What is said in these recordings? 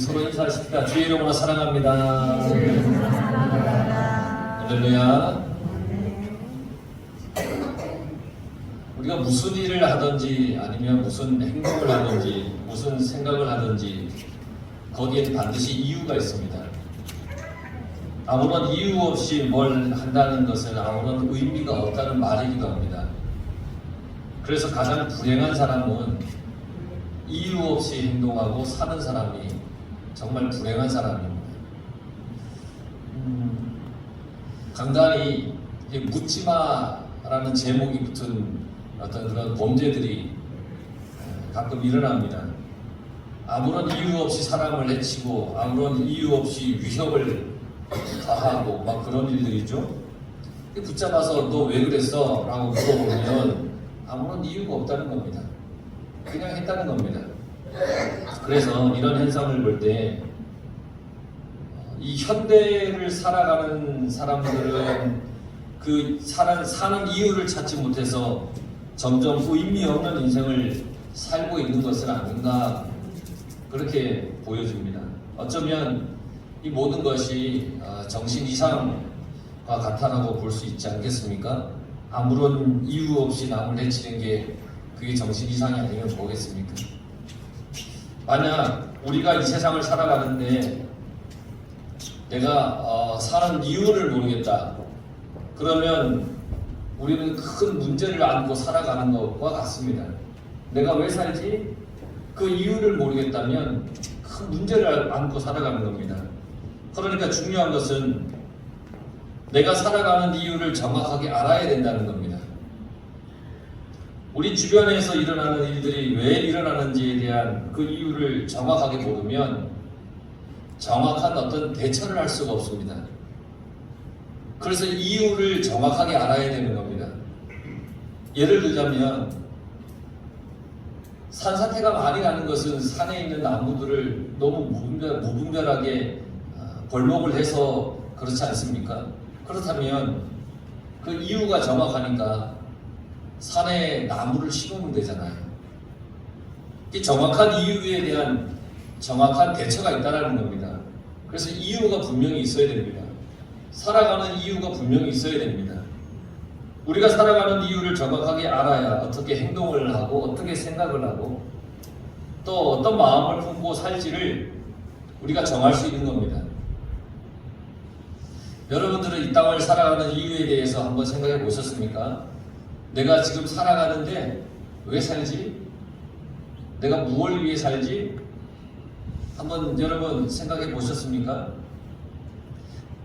서로 인사하십시다. 주의 이름으로 사랑합니다. 할렐루야. 우리가 무슨 일을 하든지 아니면 무슨 행동을 하든지 무슨 생각을 하든지 거기에는 반드시 이유가 있습니다. 아무런 이유 없이 뭘 한다는 것은 아무런 의미가 없다는 말이기도 합니다. 그래서 가장 불행한 사람은 이유 없이 행동하고 사는 사람이 정말 불행한 사람입니다. 간단히 묻지마라는 제목이 붙은 어떤 그런 범죄들이 가끔 일어납니다. 아무런 이유 없이 사람을 해치고 아무런 이유 없이 위협을 가하고 막 그런 일들이죠. 붙잡아서 너 왜 그랬어? 라고 물어보면 아무런 이유가 없다는 겁니다. 그냥 했다는 겁니다. 그래서 이런 현상을 볼 때 이 현대를 살아가는 사람들은 그 사는 이유를 찾지 못해서 점점 의미 없는 인생을 살고 있는 것은 아닌가 그렇게 보여집니다. 어쩌면 이 모든 것이 정신 이상과 같다라고 볼 수 있지 않겠습니까? 아무런 이유 없이 남을 해치는 게 그게 정신 이상이 아니면 뭐겠습니까? 만약 우리가 이 세상을 살아가는데 내가 사는 이유를 모르겠다. 그러면 우리는 큰 문제를 안고 살아가는 것과 같습니다. 내가 왜 살지? 그 이유를 모르겠다면 큰 문제를 안고 살아가는 겁니다. 그러니까 중요한 것은 내가 살아가는 이유를 정확하게 알아야 된다는 겁니다. 우리 주변에서 일어나는 일들이 왜 일어나는지에 대한 그 이유를 정확하게 모르면 정확한 어떤 대처를 할 수가 없습니다. 그래서 이유를 정확하게 알아야 되는 겁니다. 예를 들자면 산사태가 많이 나는 것은 산에 있는 나무들을 너무 무분별하게 벌목을 해서 그렇지 않습니까? 그렇다면 그 이유가 정확하니까 산에 나무를 심으면 되잖아요. 이 정확한 이유에 대한 정확한 대처가 있다는 겁니다. 그래서 이유가 분명히 있어야 됩니다. 살아가는 이유가 분명히 있어야 됩니다. 우리가 살아가는 이유를 정확하게 알아야 어떻게 행동을 하고 어떻게 생각을 하고 또 어떤 마음을 품고 살지를 우리가 정할 수 있는 겁니다. 여러분들은 이 땅을 살아가는 이유에 대해서 한번 생각해 보셨습니까? 내가 지금 살아가는데 왜 살지? 내가 무엇을 위해 살지? 한번 여러분 생각해 보셨습니까?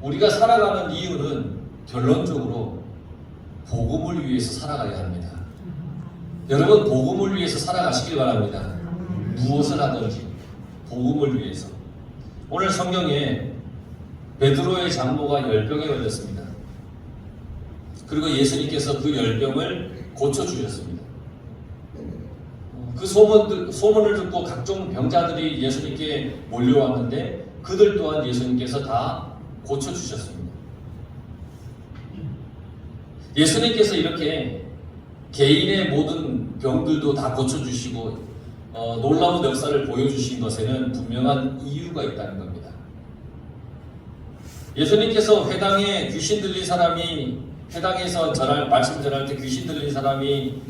우리가 살아가는 이유는 결론적으로 복음을 위해서 살아가야 합니다. 여러분 복음을 위해서 살아가시길 바랍니다. 무엇을 하든지 복음을 위해서. 오늘 성경에 베드로의 장모가 열병에 걸렸습니다. 그리고 예수님께서 그 열병을 고쳐주셨습니다. 그 소문을 듣고 각종 병자들이 예수님께 몰려왔는데 그들 또한 예수님께서 다 고쳐주셨습니다. 예수님께서 이렇게 개인의 모든 병들도 다 고쳐주시고 놀라운 역사를 보여주신 것에는 분명한 이유가 있다는 겁니다. 예수님께서 회당에 귀신 들린 사람이 회당에서 말씀 전할 때 귀신 들린 사람이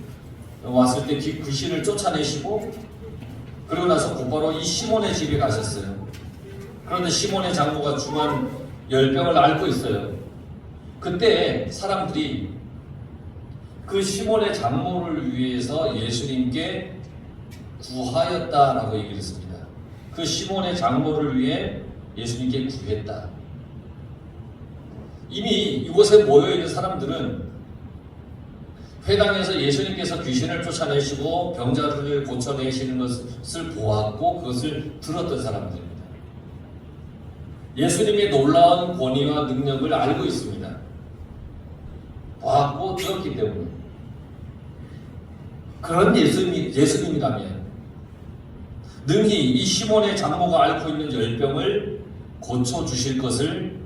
왔을 때 귀신을 쫓아내시고 그리고 나서 곧바로 이 시몬의 집에 가셨어요. 그런데 시몬의 장모가 중한 열병을 앓고 있어요. 그때 사람들이 그 시몬의 장모를 위해서 예수님께 구하였다라고 얘기를 했습니다. 그 시몬의 장모를 위해 예수님께 구했다. 이미 이곳에 모여있는 사람들은 회당에서 예수님께서 귀신을 쫓아내시고 병자들을 고쳐내시는 것을 보았고 그것을 들었던 사람들입니다. 예수님의 놀라운 권위와 능력을 알고 있습니다. 보았고 들었기 때문에. 그런 예수님이라면 능히 이 시몬의 장모가 앓고 있는 열병을 고쳐주실 것을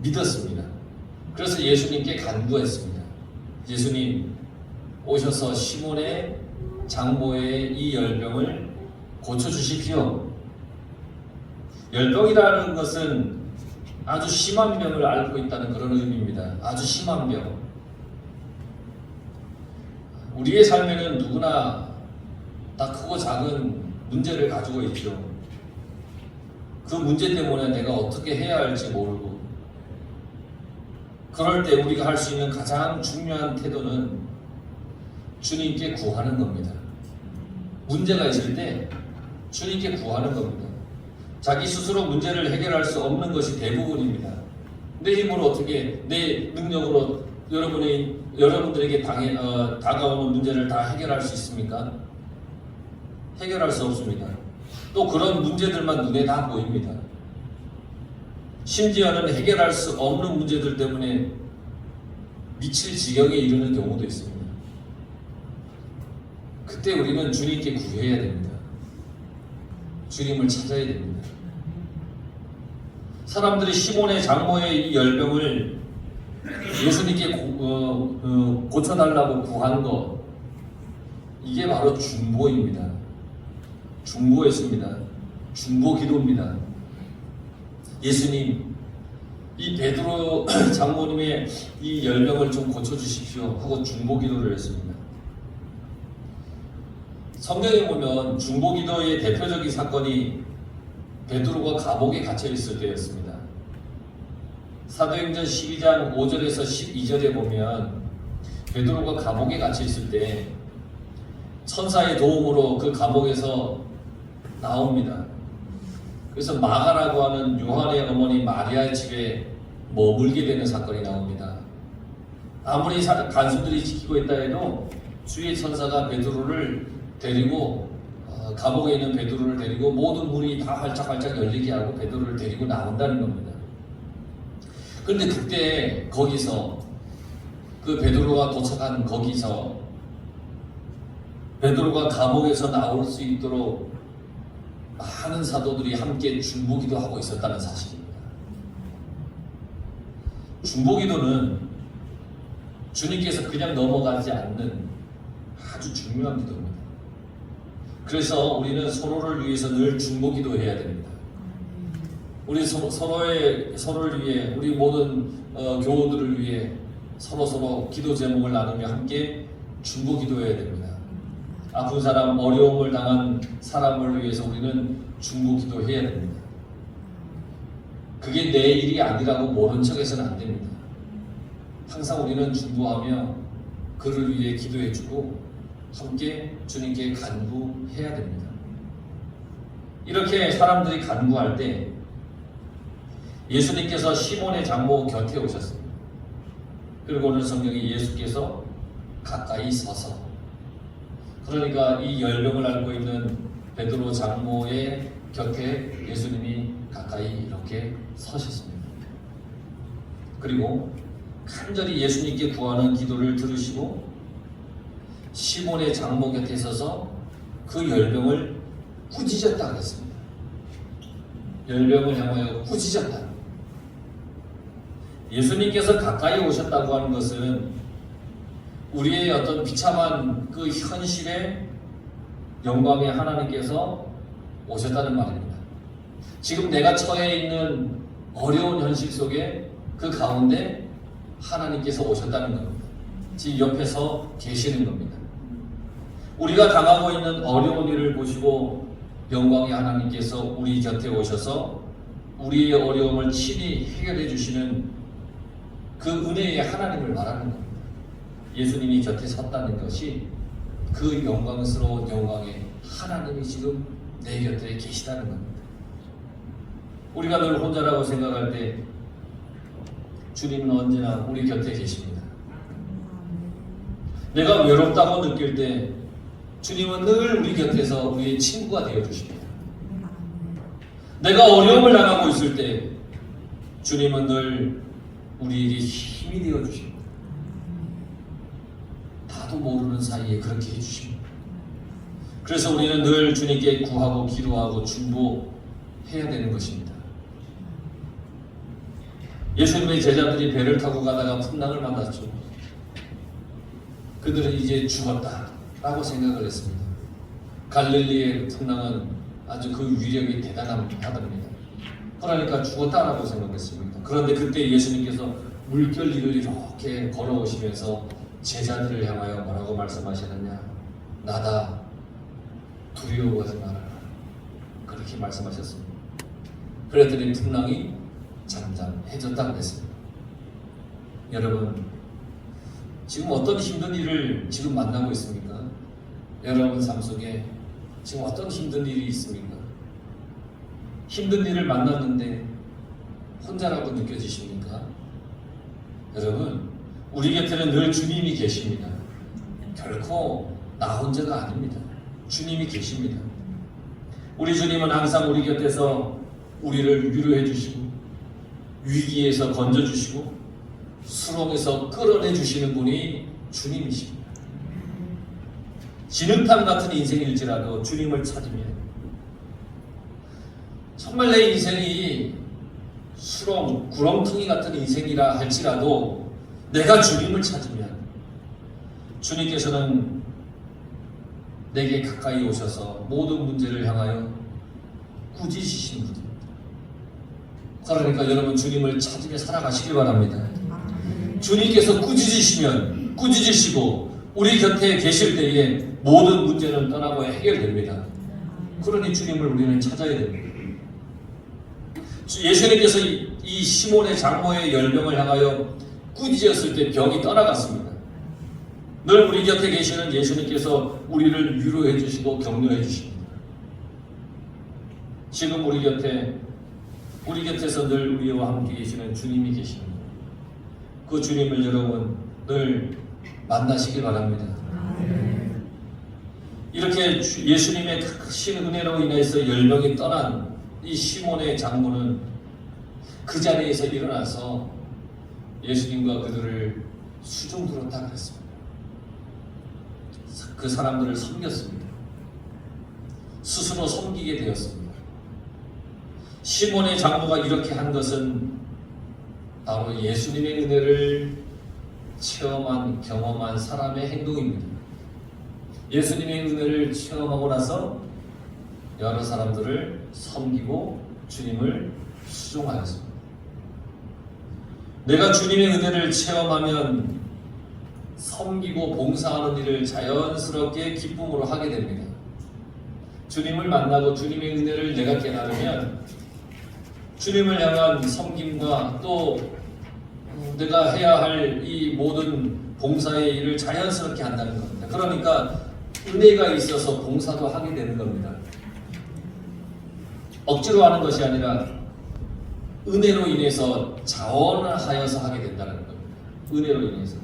믿었습니다. 그래서 예수님께 간구했습니다. 예수님 오셔서 시몬의 장모의 이 열병을 고쳐주십시오. 열병이라는 것은 아주 심한 병을 앓고 있다는 그런 의미입니다. 아주 심한 병. 우리의 삶에는 누구나 다 크고 작은 문제를 가지고 있죠. 그 문제 때문에 내가 어떻게 해야 할지 모르고, 그럴 때 우리가 할 수 있는 가장 중요한 태도는 주님께 구하는 겁니다. 문제가 있을 때 주님께 구하는 겁니다. 자기 스스로 문제를 해결할 수 없는 것이 대부분입니다. 내 힘으로 어떻게, 내 능력으로 여러분들에게 다가오는 문제를 다 해결할 수 있습니까? 해결할 수 없습니다. 또 그런 문제들만 눈에 다 보입니다. 심지어는 해결할 수 없는 문제들 때문에 미칠 지경에 이르는 경우도 있습니다. 그때 우리는 주님께 구해야 됩니다. 주님을 찾아야 됩니다. 사람들이 시몬의 장모의 이 열병을 예수님께 고쳐달라고 구한 것, 이게 바로 중보입니다. 중보였습니다. 중보 기도입니다. 예수님, 이 베드로 장모님의 이 열병을 좀 고쳐주십시오 하고 중보 기도를 했습니다. 성경에 보면 중보 기도의 대표적인 사건이 베드로가 감옥에 갇혀 있을 때였습니다. 사도행전 12장 5절에서 12절에 보면 베드로가 감옥에 갇혀 있을 때 천사의 도움으로 그 감옥에서 나옵니다. 그래서 마가라고 하는 요한의 어머니 마리아의 집에 머물게 되는 사건이 나옵니다. 아무리 간수들이 지키고 있다 해도 주의 천사가 베드로를 데리고 감옥에 있는 베드로를 데리고 모든 문이 다 활짝활짝 열리게 하고 베드로를 데리고 나온다는 겁니다. 그런데 그때 거기서 그 베드로가 도착한 거기서 베드로가 감옥에서 나올 수 있도록 많은 사도들이 함께 중보기도 하고 있었다는 사실입니다. 중보기도는 주님께서 그냥 넘어가지 않는 아주 중요한 기도입니다. 그래서 우리는 서로를 위해서 늘 중보기도해야 됩니다. 우리 서로를 위해, 우리 모든 교우들을 위해 서로 기도 제목을 나누며 함께 중보기도해야 됩니다. 아픈 사람, 어려움을 당한 사람을 위해서 우리는 중보기도해야 됩니다. 그게 내 일이 아니라고 모른 척해서는 안 됩니다. 항상 우리는 중보하며 그를 위해 기도해주고 함께 주님께 간구해야 됩니다. 이렇게 사람들이 간구할 때 예수님께서 시몬의 장모 곁에 오셨습니다. 그리고 오늘 성경에 예수께서 가까이 서서, 그러니까 이 열병을 앓고 있는 베드로 장모의 곁에 예수님이 가까이 이렇게 서셨습니다. 그리고 간절히 예수님께 구하는 기도를 들으시고 시몬의 장모 곁에 서서 그 열병을 꾸짖었다 그랬습니다. 열병을 향하여 꾸짖었다. 예수님께서 가까이 오셨다고 하는 것은 우리의 어떤 비참한 그 현실에 영광의 하나님께서 오셨다는 말입니다. 지금 내가 처해 있는 어려운 현실 속에 그 가운데 하나님께서 오셨다는 겁니다. 지금 옆에서 계시는 겁니다. 우리가 당하고 있는 어려운 일을 보시고 영광의 하나님께서 우리 곁에 오셔서 우리의 어려움을 친히 해결해 주시는 그 은혜의 하나님을 말하는 겁니다. 예수님이 곁에 섰다는 것이 그 영광스러운 영광의 하나님이 지금 내 곁에 계시다는 겁니다. 우리가 늘 혼자라고 생각할 때 주님은 언제나 우리 곁에 계십니다. 내가 외롭다고 느낄 때 주님은 늘 우리 곁에서 우리의 친구가 되어주십니다. 내가 어려움을 당하고 있을 때 주님은 늘 우리에게 힘이 되어주십니다. 나도 모르는 사이에 그렇게 해주십니다. 그래서 우리는 늘 주님께 구하고 기도하고 중보해야 되는 것입니다. 예수님의 제자들이 배를 타고 가다가 풍랑을 만났죠. 그들은 이제 죽었다 라고 생각을 했습니다. 갈릴리의 풍랑은 아주 그 위력이 대단하답니다. 그러니까 죽었다라고 생각했습니다. 그런데 그때 예수님께서 물결 위를 이렇게 걸어오시면서 제자들을 향하여 뭐라고 말씀하시느냐? 나다, 두려워하지 말아라. 그렇게 말씀하셨습니다. 그랬더니 풍랑이 잠잠해졌다고 했습니다. 여러분, 지금 어떤 힘든 일을 지금 만나고 있습니까? 여러분 삶 속에 지금 어떤 힘든 일이 있습니까? 힘든 일을 만났는데 혼자라고 느껴지십니까? 여러분, 우리 곁에는 늘 주님이 계십니다. 결코 나 혼자가 아닙니다. 주님이 계십니다. 우리 주님은 항상 우리 곁에서 우리를 위로해 주시고 위기에서 건져 주시고 수렁에서 끌어내 주시는 분이 주님이십니다. 진흙탕 같은 인생일지라도 주님을 찾으면 정말 내 인생이 수렁, 구렁텅이 같은 인생이라 할지라도 내가 주님을 찾으면 주님께서는 내게 가까이 오셔서 모든 문제를 향하여 꾸짖으시는 분입니다. 그러니까 여러분 주님을 찾으며 살아가시길 바랍니다. 주님께서 꾸짖으시고 우리 곁에 계실 때에 모든 문제는 떠나고 해결됩니다. 그러니 주님을 우리는 찾아야 됩니다. 예수님께서 이 시몬의 장모의 열병을 향하여 꾸짖었을 때 병이 떠나갔습니다. 늘 우리 곁에 계시는 예수님께서 우리를 위로해 주시고 격려해 주십니다. 지금 우리 곁에서 늘 우리와 함께 계시는 주님이 계십니다. 그 주님을 여러분 늘 만나시길 바랍니다. 이렇게 예수님의 크신 은혜로 인해서 열병이 떠난 이 시몬의 장모는 그 자리에서 일어나서 예수님과 그들을 수종 들었다 그랬습니다. 그 사람들을 섬겼습니다. 스스로 섬기게 되었습니다. 시몬의 장모가 이렇게 한 것은 바로 예수님의 은혜를 경험한 사람의 행동입니다. 예수님의 은혜를 체험하고 나서 여러 사람들을 섬기고 주님을 수종하였습니다. 내가 주님의 은혜를 체험하면 섬기고 봉사하는 일을 자연스럽게 기쁨으로 하게 됩니다. 주님을 만나고 주님의 은혜를 내가 깨달으면 주님을 향한 섬김과 또 내가 해야 할 이 모든 봉사의 일을 자연스럽게 한다는 겁니다. 그러니까 은혜가 있어서 봉사도 하게 되는 겁니다. 억지로 하는 것이 아니라 은혜로 인해서 자원하여서 하게 된다는 겁니다. 은혜로 인해서.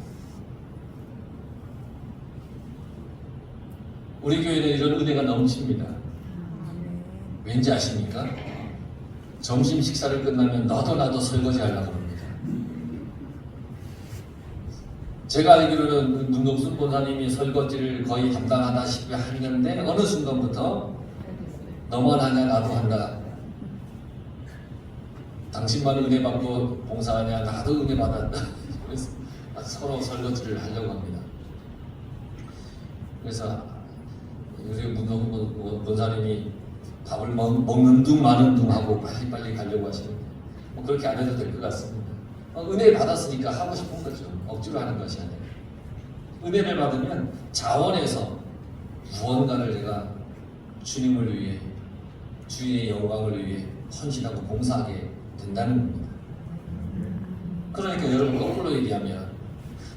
우리 교회는 이런 은혜가 넘칩니다. 왠지 아십니까? 점심 식사를 끝나면 너도 나도 설거지 하려고 합니다. 제가 알기로는 문동순 본사님이 설거지를 거의 담당하다시피 하는데 어느 순간부터 너만 하냐 나도 한다. 당신만 은혜 받고 봉사하냐 나도 은혜 받았다. 그래서 서로 설거지를 하려고 합니다. 그래서 우리 문동순 본사님이 밥을 먹는 둥 마는 둥 하고 빨리 가려고 하시는데 뭐 그렇게 안 해도 될 것 같습니다. 은혜 받았으니까 하고 싶은 거죠. 억지로 하는 것이 아니라. 은혜를 받으면 자원해서 무언가를 내가 주님을 위해 주의 영광을 위해 헌신하고 봉사하게 된다는 겁니다. 그러니까 여러분 거꾸로 얘기하면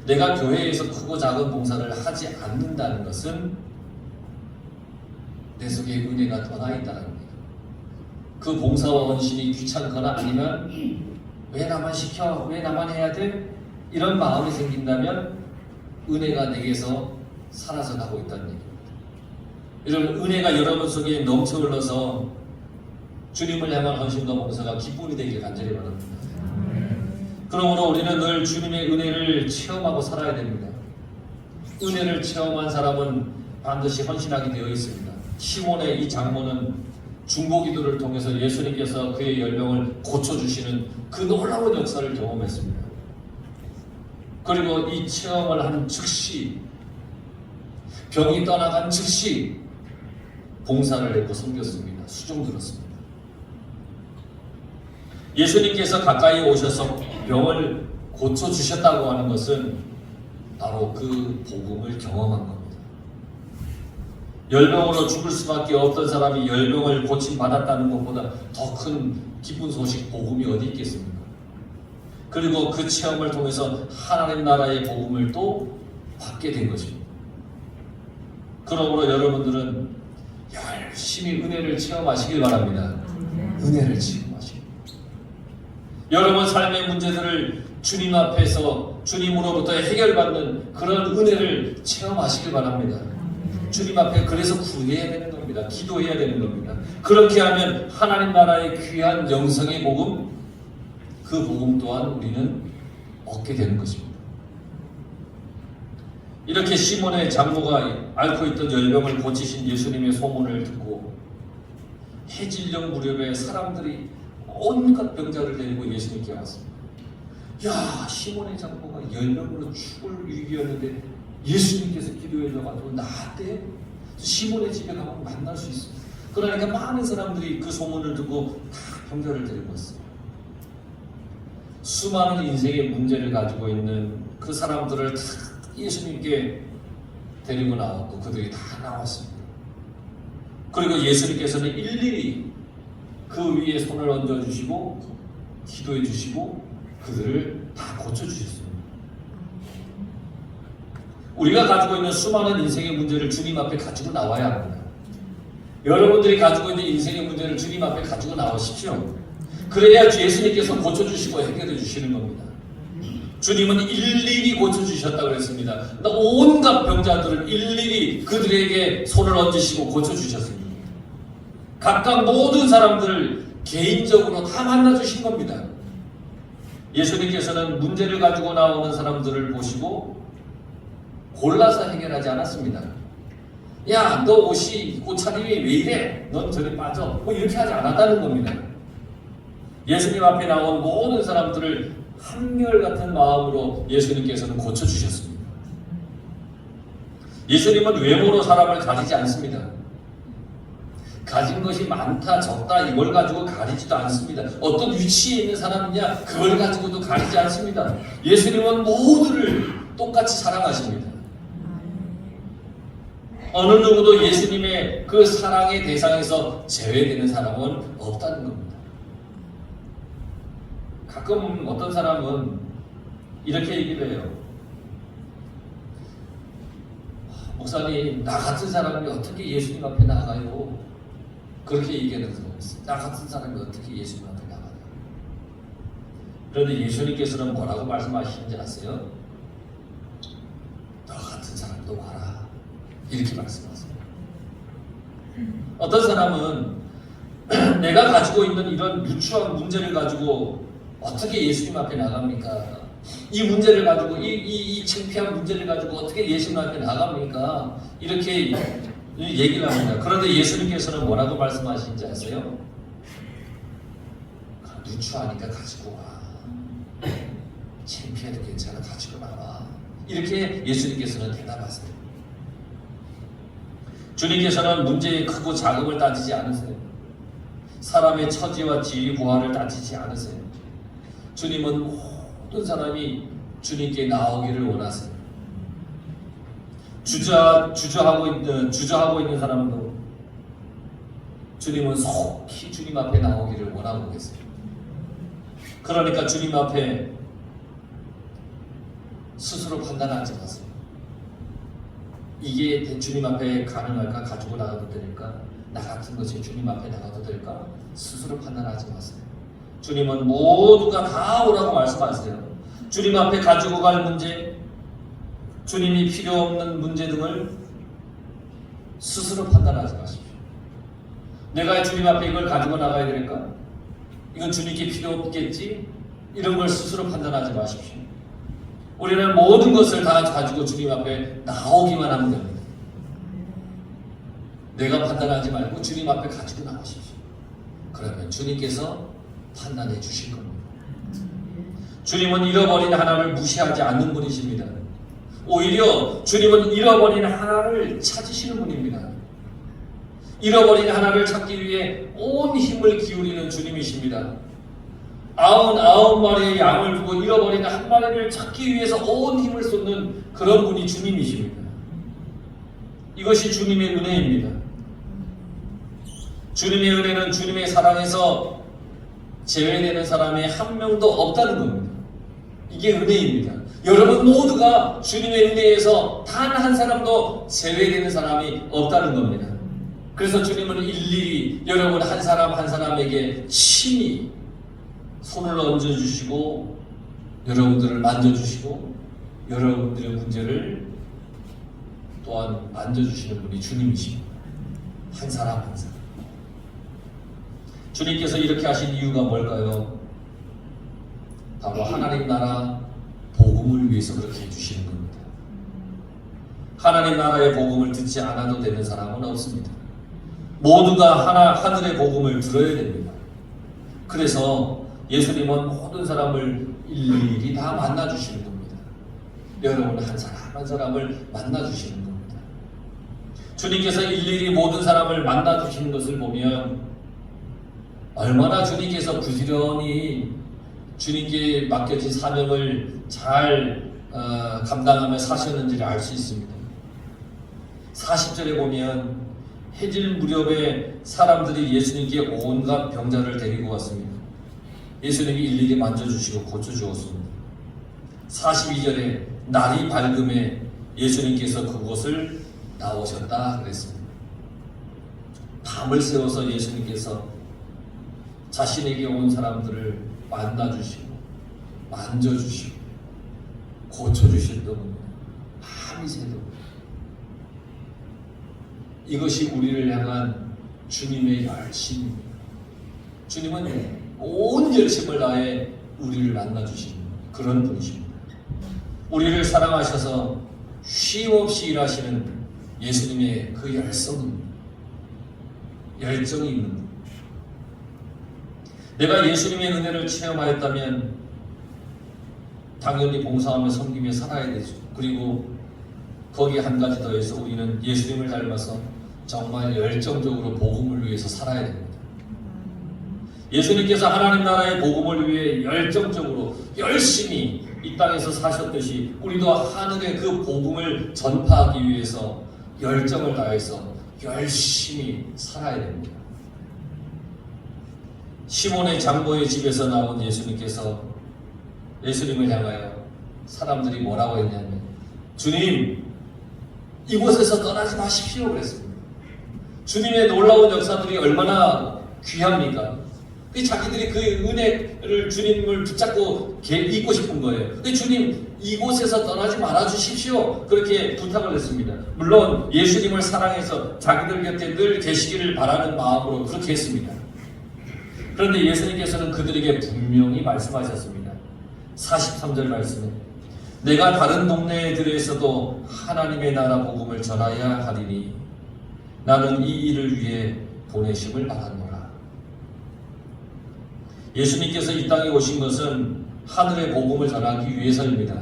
내가 교회에서 크고 작은 봉사를 하지 않는다는 것은 내 속에 은혜가 떠나 있다는 겁니다. 그 봉사와 헌신이 귀찮거나 아니면 왜 나만 시켜? 왜 나만 해야 돼? 이런 마음이 생긴다면 은혜가 내게서 사라져 가고 있다는 얘기입니다. 여러분 은혜가 여러분 속에 넘쳐 흘러서 주님을 향한 헌신과 봉사가 기쁨이 되길 간절히 바랍니다. 그러므로 우리는 늘 주님의 은혜를 체험하고 살아야 됩니다. 은혜를 체험한 사람은 반드시 헌신하게 되어 있습니다. 시몬의 이 장모는 중보기도를 통해서 예수님께서 그의 열병을 고쳐주시는 그 놀라운 역사를 경험했습니다. 그리고 이 체험을 한 즉시 병이 떠나간 즉시 봉사를 했고 섬겼습니다. 수종 들었습니다. 예수님께서 가까이 오셔서 병을 고쳐주셨다고 하는 것은 바로 그 복음을 경험한 겁니다. 열병으로 죽을 수밖에 없던 사람이 열병을 고침받았다는 것보다 더 큰 기쁜 소식, 복음이 어디 있겠습니까? 그리고 그 체험을 통해서 하나님 나라의 복음을 또 받게 된 것입니다. 그러므로 여러분들은 열심히 은혜를 체험하시길 바랍니다. 은혜를 체험하시길. 여러분 삶의 문제들을 주님 앞에서 주님으로부터 해결받는 그런 은혜를 체험하시길 바랍니다. 주님 앞에 그래서 구해야 되는 겁니다. 기도해야 되는 겁니다. 그렇게 하면 하나님 나라의 귀한 영성의 복음, 그 복음 또한 우리는 얻게 되는 것입니다. 이렇게 시몬의 장모가 앓고 있던 열병을 고치신 예수님의 소문을 듣고 해질녘 무렵에 사람들이 온갖 병자를 데리고 예수님께 왔습니다. 야, 시몬의 장모가 열병으로 죽을 위기였는데 예수님께서 기도해줘가지고 나한테 시몬의 집에 가면 만날 수 있어. 그러니까 많은 사람들이 그 소문을 듣고 다 병자를 데리고 왔어요. 수많은 인생의 문제를 가지고 있는 그 사람들을 다 예수님께 데리고 나왔고 그들이 다 나왔습니다. 그리고 예수님께서는 일일이 그 위에 손을 얹어주시고 기도해 주시고 그들을 다 고쳐주셨습니다. 우리가 가지고 있는 수많은 인생의 문제를 주님 앞에 가지고 나와야 합니다. 여러분들이 가지고 있는 인생의 문제를 주님 앞에 가지고 나오십시오. 그래야 예수님께서 고쳐주시고 해결해 주시는 겁니다. 주님은 일일이 고쳐주셨다고 그랬습니다. 온갖 병자들을 일일이 그들에게 손을 얹으시고 고쳐주셨습니다. 각각 모든 사람들을 개인적으로 다 만나주신 겁니다. 예수님께서는 문제를 가지고 나오는 사람들을 보시고 골라서 해결하지 않았습니다. 야, 너 옷차림이 왜 이래? 넌 저리 빠져. 뭐 이렇게 하지 않았다는 겁니다. 예수님 앞에 나온 모든 사람들을 한결같은 마음으로 예수님께서는 고쳐주셨습니다. 예수님은 외모로 사람을 가리지 않습니다. 가진 것이 많다 적다 이걸 가지고 가리지도 않습니다. 어떤 위치에 있는 사람이냐 그걸 가지고도 가리지 않습니다. 예수님은 모두를 똑같이 사랑하십니다. 어느 누구도 예수님의 그 사랑의 대상에서 제외되는 사람은 없다는 겁니다. 가끔 어떤 사람은 이렇게 얘기를 해요. 목사님, 나 같은 사람이 어떻게 예수님 앞에 나가요? 그렇게 얘기하는 사람이 있어요. 나 같은 사람이 어떻게 예수님 앞에 나가요? 그런데 예수님께서는 뭐라고 말씀하시는지 아세요? 너 같은 사람도 와라. 이렇게 말씀하세요. 어떤 사람은 내가 가지고 있는 이런 유추한 문제를 가지고 어떻게 예수님 앞에 나갑니까? 이 문제를 가지고 이 창피한 문제를 가지고 어떻게 예수님 앞에 나갑니까? 이렇게 얘기를 합니다. 그런데 예수님께서는 뭐라고 말씀하시는지 아세요? 유추하니까 가지고 와. 창피해도 괜찮아. 가지고 나와. 이렇게 예수님께서는 대답하세요. 주님께서는 문제의 크고 작음을 따지지 않으세요. 사람의 처지와 지위 부하를 따지지 않으세요. 주님은 모든 사람이 주님께 나오기를 원하세요. 주저하고 있는 사람도 주님은 속히 주님 앞에 나오기를 원하고 계세요. 그러니까 주님 앞에 스스로 판단하지 마세요. 이게 주님 앞에 가능할까? 가지고 나가도 될까? 나 같은 것이 주님 앞에 나가도 될까? 스스로 판단하지 마세요. 주님은 모두가 다 오라고 말씀하세요. 주님 앞에 가지고 갈 문제, 주님이 필요 없는 문제 등을 스스로 판단하지 마십시오. 내가 주님 앞에 이걸 가지고 나가야 될까? 이건 주님께 필요 없겠지? 이런 걸 스스로 판단하지 마십시오. 우리는 모든 것을 다 가지고 주님 앞에 나오기만 하면 됩니다. 내가 판단하지 말고 주님 앞에 가지고 나가십시오. 그러면 주님께서 판단해 주실 겁니다. 주님은 잃어버린 하나를 무시하지 않는 분이십니다. 오히려 주님은 잃어버린 하나를 찾으시는 분입니다. 잃어버린 하나를 찾기 위해 온 힘을 기울이는 주님이십니다. 아흔아홉 마리의 양을 두고 잃어버린 한 마리를 찾기 위해서 온 힘을 쏟는 그런 분이 주님이십니다. 이것이 주님의 은혜입니다. 주님의 은혜는 주님의 사랑에서 제외되는 사람이 한 명도 없다는 겁니다. 이게 은혜입니다. 여러분 모두가 주님의 은혜에서 단 한 사람도 제외되는 사람이 없다는 겁니다. 그래서 주님은 일일이 여러분 한 사람 한 사람에게 친히 손을 얹어주시고 여러분들을 만져주시고 여러분들의 문제를 또한 만져주시는 분이 주님이십니다. 한 사람 한 사람. 주님께서 이렇게 하신 이유가 뭘까요? 바로 하나님 나라 복음을 위해서 그렇게 해주시는 겁니다. 하나님 나라의 복음을 듣지 않아도 되는 사람은 없습니다. 모두가 하늘의 복음을 들어야 됩니다. 그래서 예수님은 모든 사람을 일일이 다 만나주시는 겁니다. 여러분 한 사람 한 사람을 만나주시는 겁니다. 주님께서 일일이 모든 사람을 만나주시는 것을 보면 얼마나 주님께서 부지런히 주님께 맡겨진 사명을 잘 감당하며 사셨는지를 알 수 있습니다. 40절에 보면 해질 무렵에 사람들이 예수님께 온갖 병자를 데리고 왔습니다. 예수님이 일일이 만져주시고 고쳐주었습니다. 42절에 날이 밝음에 예수님께서 그곳을 나오셨다 그랬습니다. 밤을 새워서 예수님께서 자신에게 온 사람들을 만나주시고 만져주시고 고쳐주셨던 겁니다. 밤이 새도록. 이것이 우리를 향한 주님의 열심입니다. 주님은 온 열심을 다해 우리를 만나주시는 그런 분이십니다. 우리를 사랑하셔서 쉼없이 일하시는 예수님의 그 열성입니다. 열정이 있는 분. 내가 예수님의 은혜를 체험하였다면 당연히 봉사하며 섬기며 살아야 되죠. 그리고 거기에 한 가지 더해서 우리는 예수님을 닮아서 정말 열정적으로 복음을 위해서 살아야 됩니다. 예수님께서 하나님 나라의 복음을 위해 열정적으로 열심히 이 땅에서 사셨듯이 우리도 하늘의 그 복음을 전파하기 위해서 열정을 다해서 열심히 살아야 됩니다. 시몬의 장보의 집에서 나온 예수님께서 예수님을 향하여 사람들이 뭐라고 했냐면 주님 이곳에서 떠나지 마십시오 그랬습니다. 주님의 놀라운 역사들이 얼마나 귀합니까? 자기들이 그 은혜를 주님을 붙잡고 잊고 싶은 거예요. 근데 주님 이곳에서 떠나지 말아 주십시오 그렇게 부탁을 했습니다. 물론 예수님을 사랑해서 자기들 곁에 늘 계시기를 바라는 마음으로 그렇게 했습니다. 그런데 예수님께서는 그들에게 분명히 말씀하셨습니다. 43절 말씀에 내가 다른 동네들에서도 하나님의 나라 복음을 전하여야 하리니 나는 이 일을 위해 보내심을 받았노라. 예수님께서 이 땅에 오신 것은 하늘의 복음을 전하기 위해서입니다.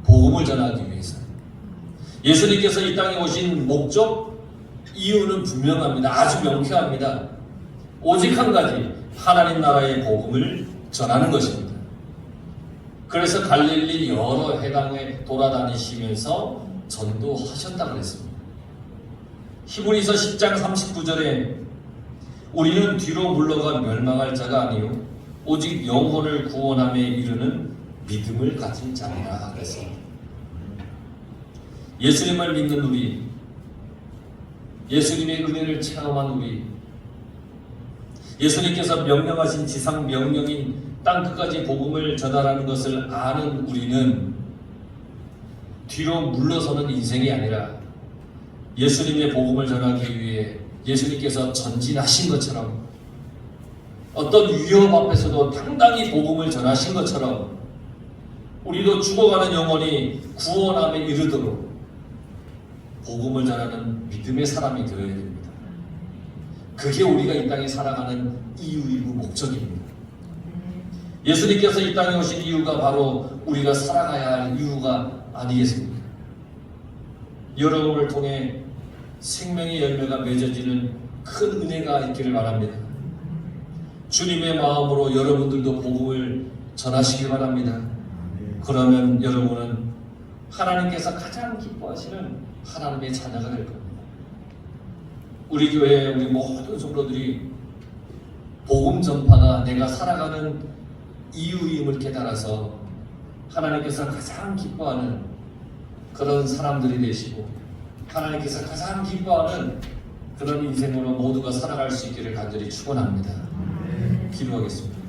복음을 전하기 위해서. 예수님께서 이 땅에 오신 목적, 이유는 분명합니다. 아주 명쾌합니다. 오직 한 가지, 하나님 나라의 복음을 전하는 것입니다. 그래서 갈릴리 여러 해당에 돌아다니시면서 전도하셨다고 했습니다. 히브리서 10장 39절에 우리는 뒤로 물러가 멸망할 자가 아니요 오직 영혼을 구원함에 이르는 믿음을 가진 자니라 그랬습니다. 예수님을 믿는 우리, 예수님의 은혜를 체험한 우리, 예수님께서 명령하신 지상 명령인 땅 끝까지 복음을 전하라는 것을 아는 우리는 뒤로 물러서는 인생이 아니라 예수님의 복음을 전하기 위해 예수님께서 전진하신 것처럼 어떤 위협 앞에서도 당당히 복음을 전하신 것처럼 우리도 죽어가는 영혼이 구원함에 이르도록 복음을 전하는 믿음의 사람이 되어야 됩니다. 그게 우리가 이 땅에 살아가는 이유이고 목적입니다. 예수님께서 이 땅에 오신 이유가 바로 우리가 살아가야 할 이유가 아니겠습니까? 여러분을 통해 생명의 열매가 맺어지는 큰 은혜가 있기를 바랍니다. 주님의 마음으로 여러분들도 복음을 전하시길 바랍니다. 그러면 여러분은 하나님께서 가장 기뻐하시는 하나님의 자녀가 될 겁니다. 우리 교회 우리 모든 성도들이 복음 전파가 내가 살아가는 이유임을 깨달아서 하나님께서 가장 기뻐하는 그런 사람들이 되시고 하나님께서 가장 기뻐하는 그런 인생으로 모두가 살아갈 수 있기를 간절히 축원합니다. 기도하겠습니다.